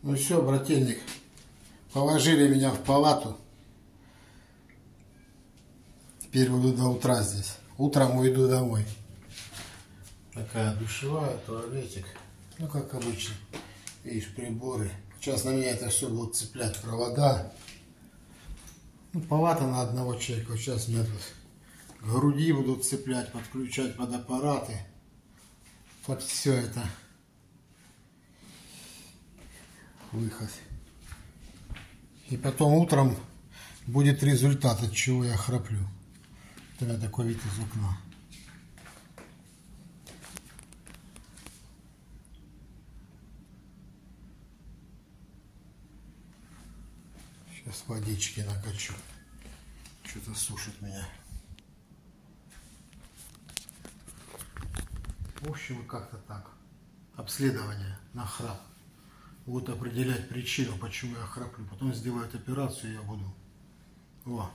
Ну все, брательник, положили меня в палату. Теперь буду до утра здесь. Утром уйду домой. Такая душевая, туалетик. Ну, как обычно. Видишь, приборы. Сейчас на меня это все будут цеплять провода. Ну, палата на одного человека. Сейчас меня тут груди будут цеплять, подключать под аппараты. Под все это. Выход. И потом утром будет результат, от чего я храплю. Вот у меня такой вид из окна. Сейчас водички накачу. Что-то сушит меня. В общем, как-то так. Обследование на храп. Будут определять причину, почему я храплю. Потом сделают операцию, и я буду. О.